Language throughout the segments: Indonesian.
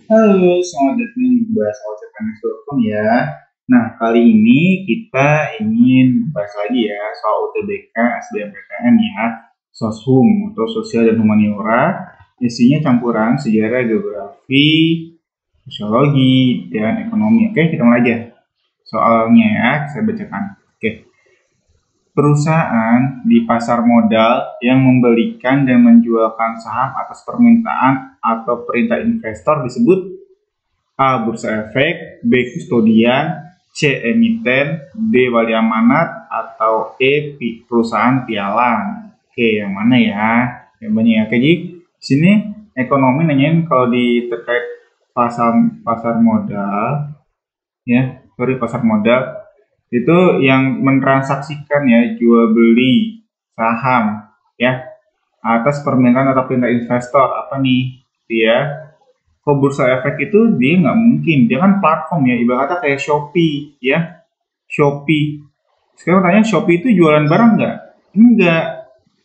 Halo, selamat datang di Bahas Aljakarta.com ya. Nah, kali ini kita ingin bahas lagi ya soal UTBK, SBMPTN ya, Soshum atau Sosial dan Humaniora. Isinya campuran sejarah, geografi, sosiologi, dan ekonomi. Oke, kita mulai aja. Soalnya ya, saya bacakan. Oke. Perusahaan di pasar modal yang membelikan dan menjualkan saham atas permintaan atau perintah investor disebut A. Bursa efek, B. Kustodian, C. Emiten, D. Wali amanat, atau E. Perusahaan pialang. Oke, yang mana ya? Yang banyak ya. Oke, jadi sini ekonomi nanyain kalau di terkait pasar pasar modal, ya, sorry pasar modal itu yang mentransaksikan ya jual beli saham ya atas permintaan atau perintah investor apa nih dia. Kalau bursa efek itu dia nggak mungkin, dia kan platform ya, ibaratnya kayak Shopee ya. Shopee. Sekarang tanya Shopee itu jualan barang nggak? Enggak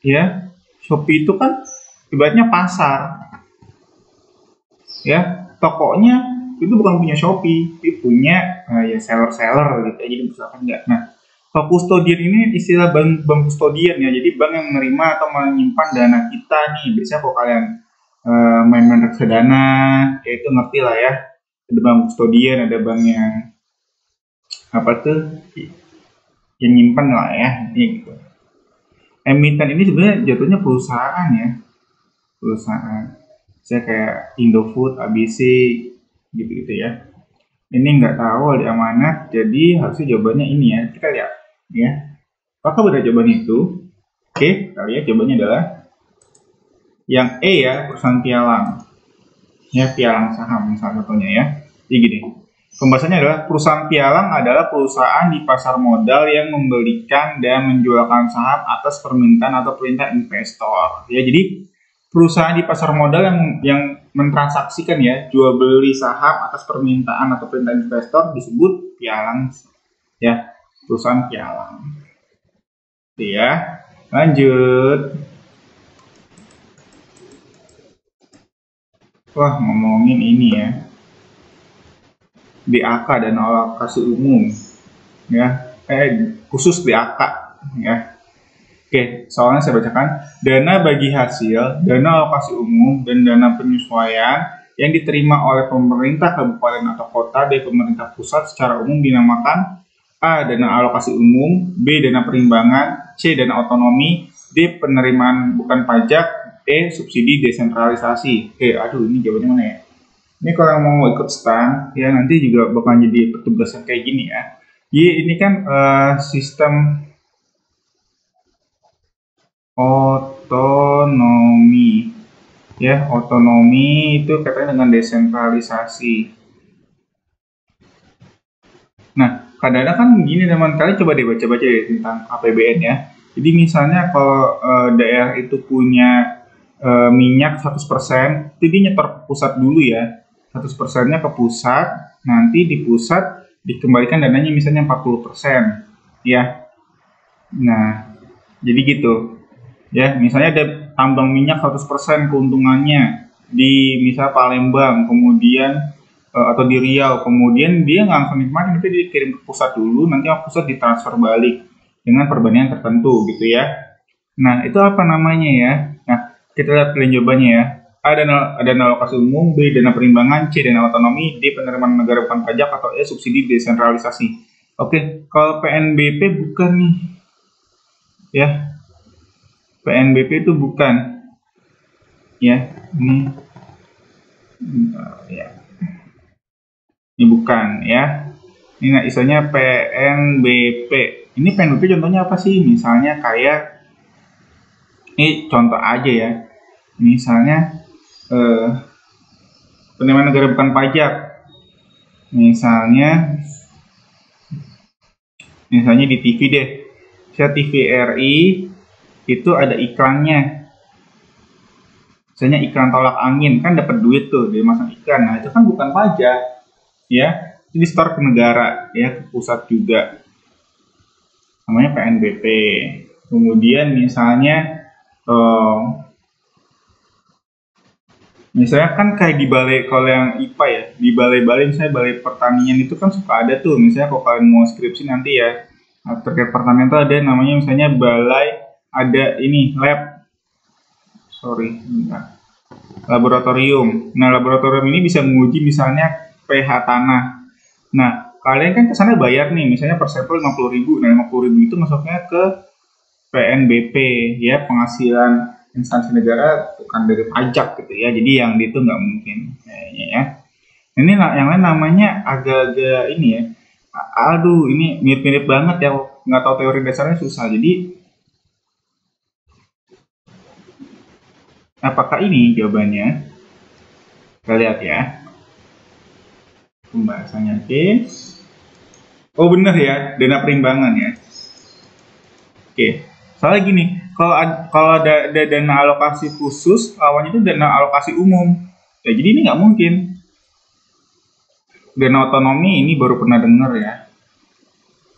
ya. Shopee itu kan ibaratnya pasar ya. Tokonya itu bukan punya Shopee, dia punya ya seller-seller gitu ya. Jadi misalkan enggak. Nah, kalau kustodian ini istilah bank kustodian ya. Jadi bank yang menerima atau menyimpan dana kita nih. Biasanya kalau kalian main-main reksadana, ya itu ngerti lah ya. Ada bank kustodian, ada bank yang apa tuh yang nyimpan lah ya. Ini gitu. Emiten ini sebenarnya jatuhnya perusahaan ya, perusahaan. Saya kayak Indofood, ABC, gitu-gitu ya. Ini nggak tahu ada amanat, jadi harusnya jawabannya ini ya. Kita lihat ya. Apakah benar jawaban itu? Oke, kita lihat jawabannya adalah yang E ya, perusahaan pialang. Ya, pialang saham salah satunya ya. Jadi gini, pembahasannya adalah perusahaan pialang adalah perusahaan di pasar modal yang membelikan dan menjualkan saham atas permintaan atau perintah investor. Ya, jadi perusahaan di pasar modal yang mentransaksikan ya jual beli saham atas permintaan atau perintah investor disebut pialang ya, perusahaan pialang. Oke ya, lanjut. Wah, ngomongin ini ya, DAK dan alokasi umum ya, khusus DAK ya. Oke, soalnya saya bacakan, dana bagi hasil, dana alokasi umum, dan dana penyesuaian yang diterima oleh pemerintah kabupaten atau kota dari pemerintah pusat secara umum dinamakan A. Dana alokasi umum, B. Dana perimbangan, C. Dana otonomi, D. Penerimaan bukan pajak, E. Subsidi desentralisasi. Oke, aduh ini jawabannya mana ya? Ini kalau yang mau ikut stand, ya nanti juga bakal jadi petugas kayak gini ya. Jadi ini kan sistem otonomi ya, otonomi itu katanya dengan desentralisasi. Nah, kadang-kadang kan gini teman, kalian coba deh baca-baca deh tentang APBN ya. Jadi misalnya kalau daerah itu punya minyak 100%, itu dia nyetor ke pusat dulu ya. 100%-nya ke pusat, nanti di pusat dikembalikan dananya misalnya 40% ya. Nah, jadi gitu. Ya, misalnya ada tambang minyak 100% keuntungannya di misal Palembang, kemudian atau di Riau, kemudian dia nggak langsung nikmatin, tapi dia dikirim ke pusat dulu, nanti ke pusat ditransfer balik dengan perbandingan tertentu gitu ya. Nah, itu apa namanya ya? Nah, kita lihat pilihan jawabannya ya. A. Dana alokasi umum, B. Dana perimbangan, C. Dana otonomi, D. Penerimaan negara bukan pajak, atau E. Subsidi desentralisasi. Oke, kalau PNBP bukan nih ya. PNBP itu bukan ya. Ya, ini bukan ya. Ini nah, istilahnya PNBP. Ini PNBP contohnya apa sih? Misalnya kayak ini contoh aja ya. Misalnya eh, penerimaan negara bukan pajak. Misalnya misalnya di TV deh. Saya TV RI itu ada iklannya. Misalnya iklan tolak angin kan dapat duit tuh dari masang iklan. Nah, itu kan bukan pajak ya. Itu di store ke negara ya, ke pusat juga. Namanya PNBP. Kemudian misalnya eh, Misalnya kan kayak di balai, kalau yang IPA ya, di balai-balai misalnya balai pertanian itu kan suka ada tuh, misalnya kalau kalian mau skripsi nanti ya, terkait pertanian tuh ada namanya misalnya balai, ada ini lab, sorry, bentar. Laboratorium. Nah, laboratorium ini bisa menguji misalnya pH tanah. Nah, kalian kan kesana bayar nih, misalnya per sampel 50.000. Nah, 50.000 itu masuknya ke PNBP, ya, penghasilan instansi negara, bukan dari pajak gitu ya. Jadi yang itu nggak mungkin kayaknya ya. Ini yang lain namanya agak-agak ini ya. Aduh, ini mirip-mirip banget ya. Nggak tahu teori dasarnya susah. Jadi apakah ini jawabannya? Kita lihat ya. Pembahasannya oke. Oh benar ya, dana perimbangan ya. Oke. Soalnya gini, kalau ada dana alokasi khusus, lawannya itu dana alokasi umum. Ya jadi ini nggak mungkin. Dana otonomi ini baru pernah dengar ya.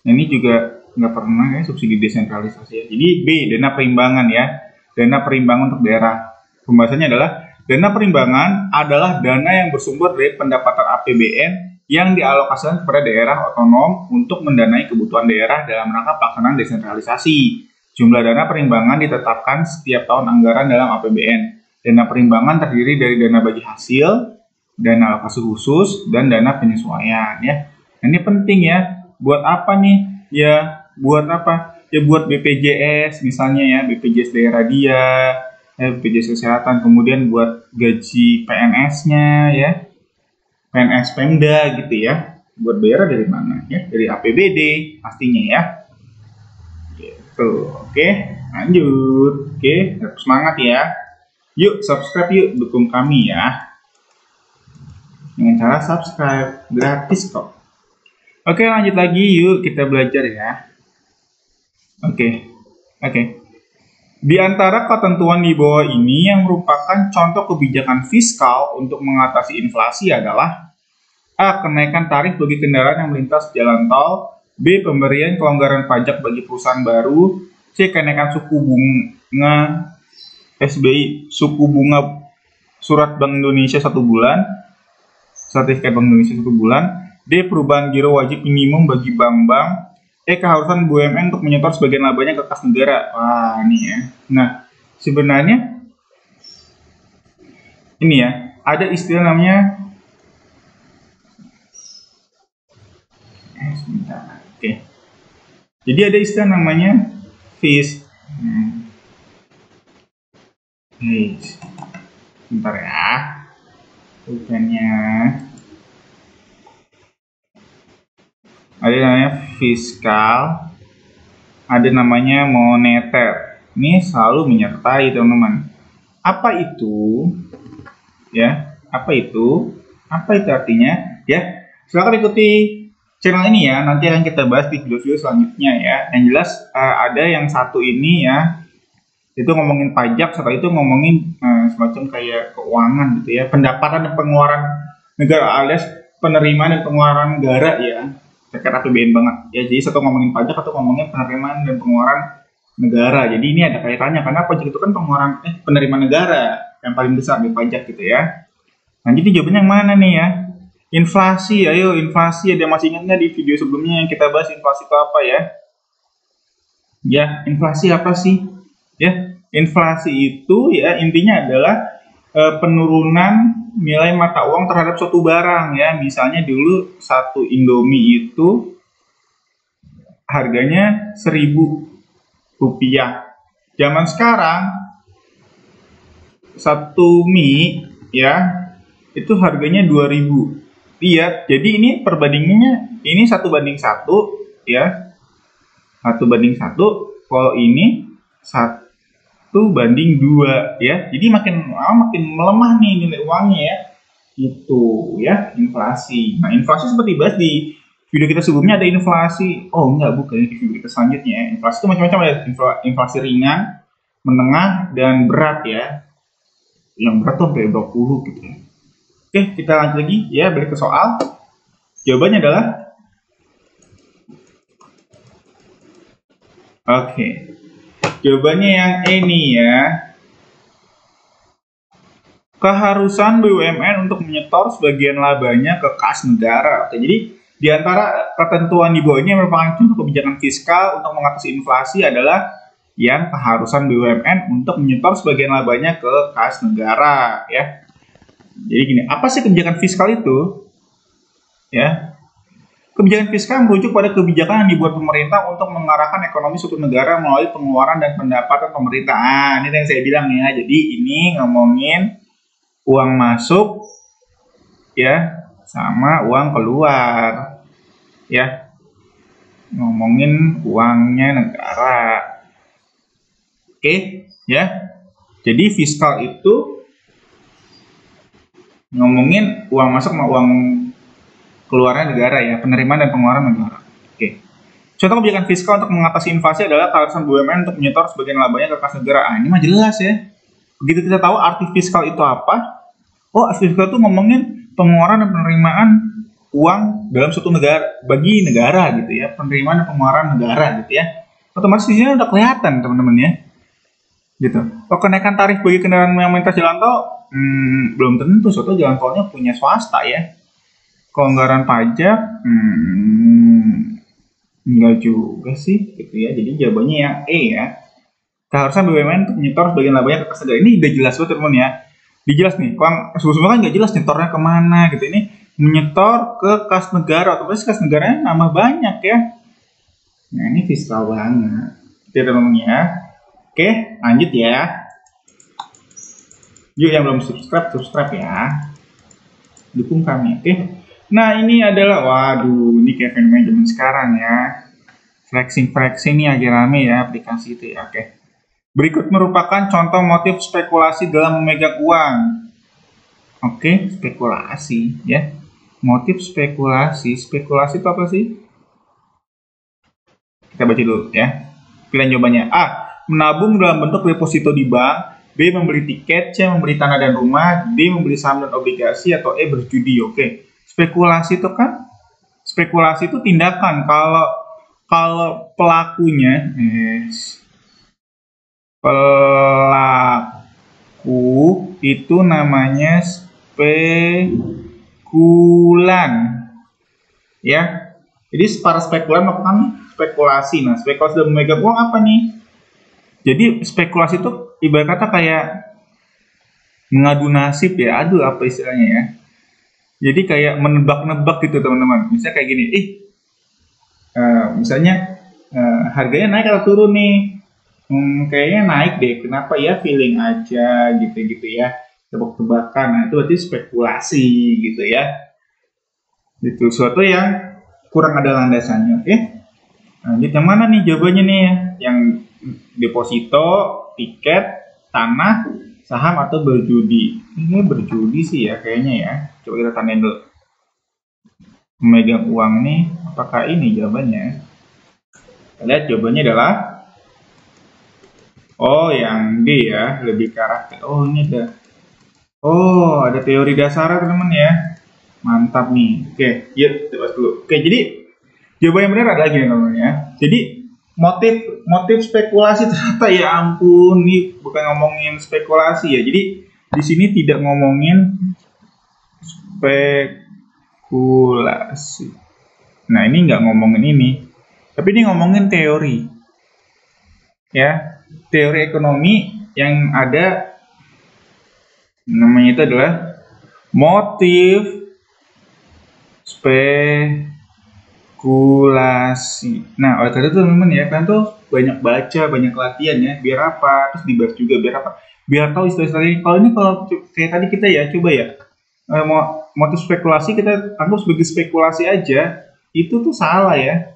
Ini juga nggak pernah ya subsidi desentralisasi ya. Jadi B, dana perimbangan ya. Dana perimbangan untuk daerah. Pembahasannya adalah dana perimbangan adalah dana yang bersumber dari pendapatan APBN yang dialokasikan kepada daerah otonom untuk mendanai kebutuhan daerah dalam rangka pelaksanaan desentralisasi. Jumlah dana perimbangan ditetapkan setiap tahun anggaran dalam APBN. Dana perimbangan terdiri dari dana bagi hasil, dana alokasi khusus, dan dana penyesuaian ya. Ini penting ya. Buat apa nih? Ya, buat apa? Ya buat BPJS misalnya ya, BPJS daerah dia, BPJS kesehatan, kemudian buat gaji PNS-nya ya, PNS Pemda gitu ya. Buat bayar dari mana ya? Dari APBD pastinya ya. Gitu. Oke, lanjut. Oke, semangat ya. Yuk subscribe yuk, dukung kami ya. Dengan cara subscribe, gratis kok. Oke, lanjut lagi yuk kita belajar ya. Oke. Di antara ketentuan di bawah ini yang merupakan contoh kebijakan fiskal untuk mengatasi inflasi adalah A. Kenaikan tarif bagi kendaraan yang melintas jalan tol. B. Pemberian kelonggaran pajak bagi perusahaan baru. C. Kenaikan suku bunga SBI, suku bunga surat Bank Indonesia 1 bulan, sertifikat Bank Indonesia 1 bulan. D. Perubahan giro wajib minimum bagi bank-bank. E. Keharusan BUMN untuk menyetor sebagian labanya ke kas negara. Wah, ini ya. Nah, sebenarnya ini ya, ada istilah namanya sebentar. Oke. Jadi ada istilah namanya fees. Bentar ya. Bukannya ada namanya fiskal, ada namanya moneter. Ini selalu menyertai teman-teman. Apa itu? Ya, apa itu? Apa itu artinya? Ya, silakan ikuti channel ini ya. Nanti akan kita bahas di video-video selanjutnya ya. Yang jelas ada yang satu ini ya, itu ngomongin pajak, setelah itu ngomongin semacam kayak keuangan gitu ya, pendapatan dan pengeluaran negara alias penerimaan dan pengeluaran negara ya, terkait APBN banget ya. Jadi satu ngomongin pajak atau ngomongin penerimaan dan pengeluaran negara. Jadi ini ada kaitannya karena pajak itu kan pengeluaran penerimaan negara yang paling besar di pajak gitu ya. Nah jadi jawabannya yang mana nih ya? Inflasi, ayo inflasi. Ada masih ingat nggak di video sebelumnya yang kita bahas inflasi itu apa ya? Ya, inflasi apa sih? Ya, inflasi itu ya intinya adalah penurunan nilai mata uang terhadap suatu barang ya. Misalnya dulu satu Indomie itu harganya 1.000 rupiah. Zaman sekarang satu mie ya itu harganya 2.000. Iya, jadi ini perbandingannya ini 1:1 ya. 1:1. Kalau ini 1:2 ya. Jadi makin melemah nih nilai uangnya ya. Itu ya, inflasi. Nah, inflasi seperti bahas di video kita sebelumnya ada inflasi. Oh, enggak, bukan di video kita selanjutnya ya. Inflasi itu macam-macam, ada inflasi ringan, menengah, dan berat ya. Yang berat tuh sampai 20 gitu ya. Oke, kita lanjut lagi ya, balik ke soal. Jawabannya adalah oke. Jawabannya yang E nih ya. keharusan BUMN untuk menyetor sebagian labanya ke kas negara. Oke, jadi di antara ketentuan di bawah ini yang merupakan contoh kebijakan fiskal untuk mengatasi inflasi adalah yang keharusan BUMN untuk menyetor sebagian labanya ke kas negara, ya. Jadi gini, apa sih kebijakan fiskal itu? Ya, kebijakan fiskal merujuk pada kebijakan yang dibuat pemerintah untuk mengarahkan ekonomi suatu negara melalui pengeluaran dan pendapatan pemerintah. Ini yang saya bilang ya. Jadi ini ngomongin uang masuk ya sama uang keluar ya, ngomongin uangnya negara. Oke ya, jadi fiskal itu ngomongin uang masuk sama uang keluarnya negara ya, penerimaan dan pengeluaran negara. Oke, contoh kebijakan fiskal untuk mengatasi inflasi adalah keharusan BUMN untuk menyetor sebagian labanya ke kas negara. Ini mah jelas ya. Begitu kita tahu arti fiskal itu apa, oh, fiskal itu ngomongin pengeluaran dan penerimaan uang dalam suatu negara bagi negara gitu ya, penerimaan dan pengeluaran negara gitu ya. Otomatis di sini udah kelihatan teman-teman ya, gitu. Oh, kenaikan tarif bagi kendaraan yang melintas jalan tol, belum tentu suatu jalan tolnya punya swasta ya. Kelonggaran pajak, enggak juga sih gitu ya. Jadi jawabannya yang E ya. Keharusan BUMN untuk menyetor sebagian labanya ke kas negara. Ini udah jelas banget teman ya. Dijelas nih, sebelumnya kan nggak jelas nyetornya kemana gitu. Ini menyetor ke kas negara, otomatis kas negaranya nambah banyak ya. Nah ini fiskal banget, gitu teman-teman ya. Oke, lanjut ya. Yuk yang belum subscribe ya. Dukung kami, oke. Nah ini adalah, waduh, ini kayak fenomena zaman sekarang ya. Flexing nih agak rame ya aplikasi itu ya, oke. Berikut merupakan contoh motif spekulasi dalam memegang uang. Oke, spekulasi ya. Motif spekulasi itu apa sih? Kita baca dulu ya. Pilihan jawabannya: A. Menabung dalam bentuk deposito di bank. B. Membeli tiket. C. Membeli tanah dan rumah. D. Membeli saham dan obligasi. Atau E. Berjudi. Oke. Spekulasi itu kan? Spekulasi itu tindakan. Kalau pelakunya, pelaku itu namanya spekulan ya. Jadi para spekulan melakukan spekulasi. Nah, spekulasi dalam memegang uang apa nih? Jadi spekulasi itu ibarat kata kayak mengadu nasib ya. Aduh, apa istilahnya ya? Jadi kayak menebak-nebak gitu teman-teman. Misalnya kayak gini, misalnya harganya naik atau turun nih? Kayaknya naik deh. Kenapa ya? Feeling aja gitu ya. Tebak-tebakan. Nah, itu berarti spekulasi gitu ya. Itu suatu yang kurang ada landasannya, oke? Lanjut yang mana nih jawabannya nih? Yang deposito, tiket, tanah, saham atau berjudi? Ini berjudi sih ya kayaknya ya. Coba kita tandain dulu. Memegang uang nih, apakah ini jawabannya? Kita lihat jawabannya adalah yang D ya, lebih ke arah. Oh, ini ada. Oh, ada teori dasarnya teman-teman ya. Mantap nih. Oke, yuk kita bahas dulu. Oke, jadi jawaban yang benar ada lagi teman-teman ya. Jadi motif spekulasi ternyata ya ampun, nih bukan ngomongin spekulasi ya. Jadi di sini tidak ngomongin spekulasi. Nah, ini nggak ngomongin ini. Tapi ini ngomongin teori. Ya, teori ekonomi yang ada namanya itu adalah motif spekulasi. Nah, oleh karena itu teman-teman ya, kan tuh banyak baca, banyak latihan ya. Biar apa? Terus dibahas juga biar apa? Biar tahu istilah-istilah ini. Kalau kayak tadi kita ya, coba ya. Motif spekulasi kita anggap sebagai spekulasi aja, itu tuh salah ya.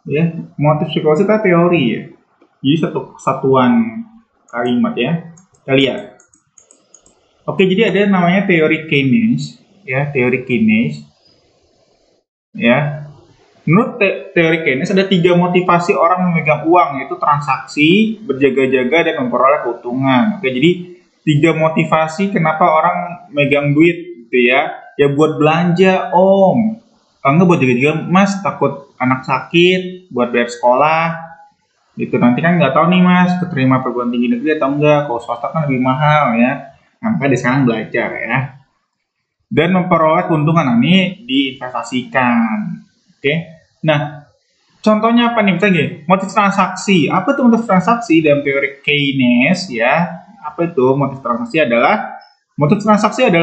Ya, motif spekulasi itu teori ya. Jadi satu kesatuan kalimat ya. Kita lihat. Oke, jadi ada namanya teori Keynes ya, teori Keynes. Ya, menurut teori Keynes ada 3 motivasi orang memegang uang, yaitu transaksi, berjaga-jaga, dan memperoleh keuntungan. Oke, jadi 3 motivasi kenapa orang megang duit gitu ya. Ya buat belanja om, enggak buat jaga-jaga mas, takut anak sakit, buat bayar sekolah gitu. Nanti kan nggak tahu nih mas keterima perguruan tinggi negeri atau enggak, kalau swasta kan lebih mahal ya. Nah, makanya dari sekarang belajar ya. Dan memperoleh keuntungan, nah, ini diinvestasikan. Oke. Nah, contohnya apa nih? Misalnya gini, motif transaksi. Apa itu motif transaksi dalam teori Keynes ya? Apa itu motif transaksi adalah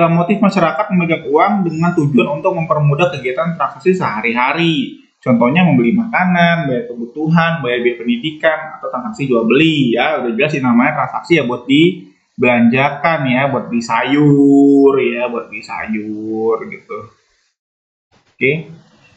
motif masyarakat memegang uang dengan tujuan untuk mempermudah kegiatan transaksi sehari-hari. Contohnya membeli makanan, bayar kebutuhan, bayar biaya pendidikan, atau transaksi jual beli ya. Udah jelas ini namanya transaksi ya, buat dibelanjakan ya, buat beli sayur ya, buat beli sayur gitu. Oke.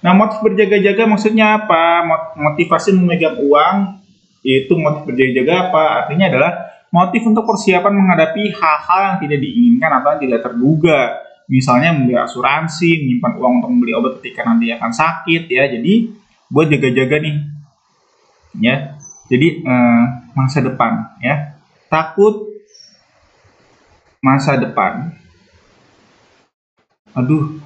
Nah, motif berjaga-jaga maksudnya apa? Motivasi memegang uang itu motif berjaga-jaga apa? Artinya adalah motif untuk persiapan menghadapi hal-hal yang tidak diinginkan atau yang tidak terduga. Misalnya membeli asuransi, menyimpan uang untuk membeli obat ketika nanti akan sakit ya. Jadi buat jaga-jaga nih. Ya. Jadi masa depan ya. Takut masa depan. Aduh,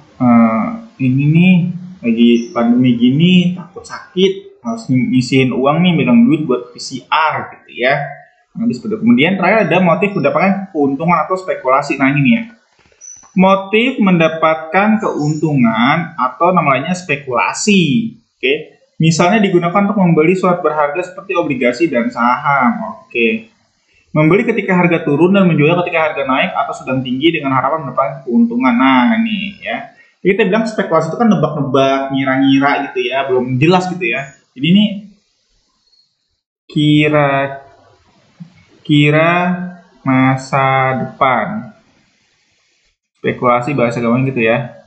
ini nih lagi pandemi gini, takut sakit, harus ngisiin uang nih, megang duit buat PCR gitu ya. Kemudian terakhir ada motif mendapatkan keuntungan atau spekulasi. Nah ini ya, motif mendapatkan keuntungan atau namanya spekulasi. Oke, misalnya digunakan untuk membeli surat berharga seperti obligasi dan saham. Oke, membeli ketika harga turun dan menjual ketika harga naik atau sedang tinggi dengan harapan mendapatkan keuntungan. Nah nih ya, kita bilang spekulasi itu kan nebak-nebak, ngira-ngira gitu ya, belum jelas gitu ya. Jadi ini kira-kira masa depan. Spekulasi bahasa gampang gitu ya.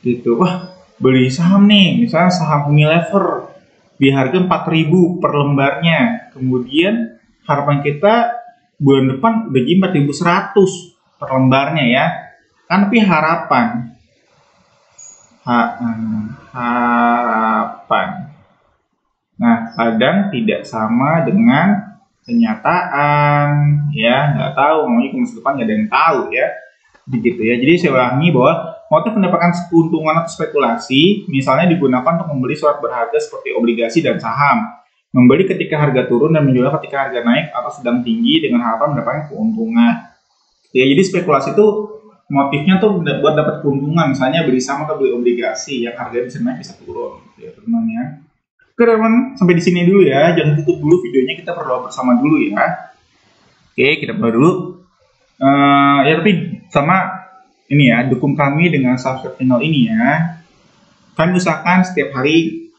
Gitu. Wah, beli saham nih, misalnya saham Unilever di harga 4.000 per lembarnya. Kemudian harapan kita bulan depan udah jadi 4.100 per lembarnya ya. Kan tapi harapan. Harapan. Nah, kadang tidak sama dengan kenyataan ya, nggak tahu, namanya ke masa depan nggak ada yang tahu ya, begitu ya. Jadi saya ulangi bahwa motif mendapatkan keuntungan atau spekulasi misalnya digunakan untuk membeli surat berharga seperti obligasi dan saham, membeli ketika harga turun dan menjual ketika harga naik atau sedang tinggi dengan harapan mendapatkan keuntungan ya. Jadi spekulasi itu motifnya tuh buat dapat keuntungan, misalnya beli saham atau beli obligasi yang harganya bisa naik bisa turun ya teman ya. Oke teman, sampai di sini dulu ya. Jangan tutup dulu videonya, kita berdoa bersama dulu ya. Oke, kita berdoa dulu. Ya tapi sama ini ya, dukung kami dengan subscribe channel ini ya. Kami usahakan setiap hari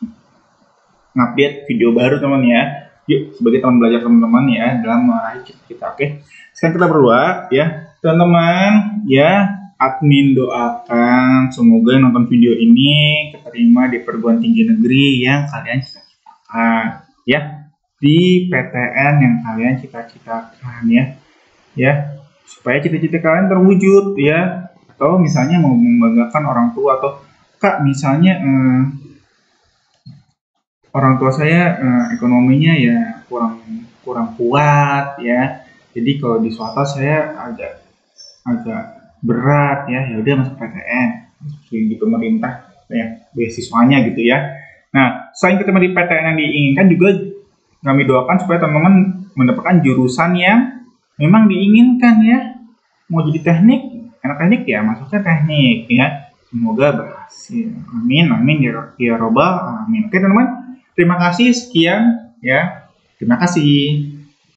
ngupdate video baru teman ya. Yuk, sebagai teman belajar teman-teman ya dalam meraih kita. Oke. Sekarang kita berdoa ya. Teman-teman ya, admin doakan semoga nonton video ini keterima di perguruan tinggi negeri yang kalian cita-citakan ya, di PTN yang kalian cita-citakan ya, supaya cita-cita kalian terwujud ya. Atau misalnya mau membanggakan orang tua, atau kak misalnya orang tua saya ekonominya ya kurang kuat ya, jadi kalau di swasta saya agak berat ya udah masuk PTN di pemerintah ya, beasiswanya gitu ya. Nah, selain ketemu di PTN yang diinginkan, juga kami doakan supaya teman-teman mendapatkan jurusan yang memang diinginkan ya. Mau jadi teknik, anak teknik ya masuknya teknik ya. Semoga berhasil. Amin, amin ya robbal alamin. Oke teman-teman, terima kasih, sekian ya. Terima kasih.